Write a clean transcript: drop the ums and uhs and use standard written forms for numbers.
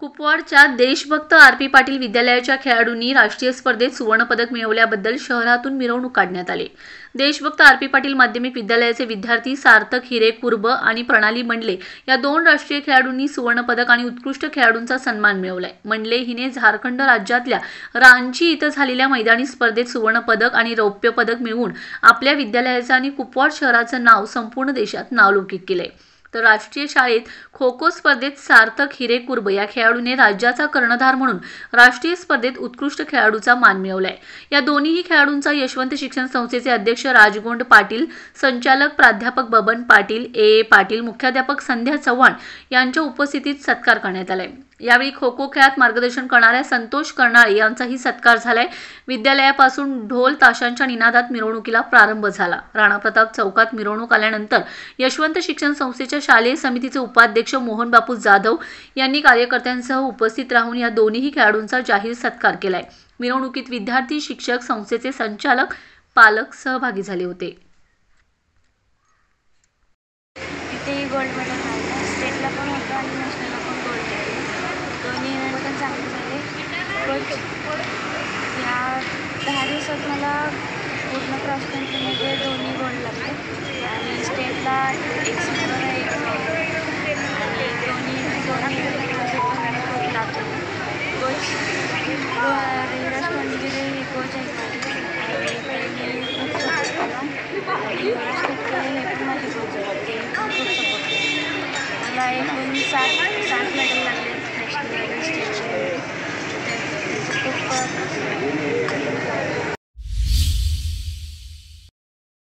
कुपवाडच्या देशभक्त आर.पी. पाटील विद्यालयाच्या खेळाडूंनी राष्ट्रीय स्पर्धेत सुवर्णपदक मिळवल्याबद्दल शहरातून मिरवणूक काढण्यात आली। देशभक्त आर.पी. पाटील माध्यमिक विद्यालयाचे विद्यार्थी सार्थक हिरे कुर्ब आणि प्रणाली मंडले या दोन राष्ट्रीय खेळाडूंनी सुवर्णपदक आणि उत्कृष्ट खेळाडूंचा सन्मान मिळवलाय। मंडले हिने झारखंड राज्यातल्या रांची इथं झालेल्या मैदानी स्पर्धेत सुवर्णपदक आणि रौप्य पदक मिळवून आपल्या विद्यालयाचं आणि कुपवाड शहराचं नाव संपूर्ण देशात नावलौकिक केलंय। तर राष्ट्रीय शाळेत खो खो स्पर्धेत सार्थक हिरे कुर्ब या खेळाडूने राज्याचा कर्णधार म्हणून राष्ट्रीय स्पर्धेत उत्कृष्ट खेळाडूचा मान मिळवलाय। या दोन्ही खेळाडूंचा यशवंत शिक्षण संस्थेचे अध्यक्ष राजगोंड पाटील, संचालक प्राध्यापक बबन पाटील, ए पाटील, मुख्याध्यापक संध्या चव्हाण यांच्या उपस्थितीत सत्कार करण्यात आलाय। यावेळी खो खो खेळात मार्गदर्शन करणाऱ्या संतोष कर्नाळे यांचाही सत्कार झालाय। विद्यालयापासून ढोल ताशांच्या निनादात मिरवणुकीला प्रारंभ झाला। राणा प्रताप चौकात मिरवणूक आल्यानंतर यशवंत शिक्षण संस्थेच्या शालेय समितीचे उपाध्यक्ष मोहन बापू जाधव यांनी कार्यकर्त्यांसह उपस्थित राहून या दोन्ही खेळाडूंचा जाहीर सत्कार केलाय। मिरवणुकीत विद्यार्थी, शिक्षक, संस्थेचे संचालक, पालक सहभागी झाले होते। गोल्ड मेडल मिळालं, स्टेटला पण होतं आणि नॅशनलला पण गोल्ड मिळालं। दोन्ही इव्हेंट पण चांगले झाले। या 10 दिवसात मला पूर्ण क्रॉस कंट्रीमध्ये दोन्ही गोल्ड लागले आणि स्टेटला एक सिल्वर एक आणि दोन्ही पण लागले। कोच रविराज पंडित हे कोच आहेत आणि त्यांनी खूप सपोर्ट केला आणि युवराज खटके हे पण माझे कोच आहेत, ते खूप सपोर्ट केला। मला एकूण 7 मेडल लागले, नॅशनल लेवल, स्टेट लेवल, त्याचं खूप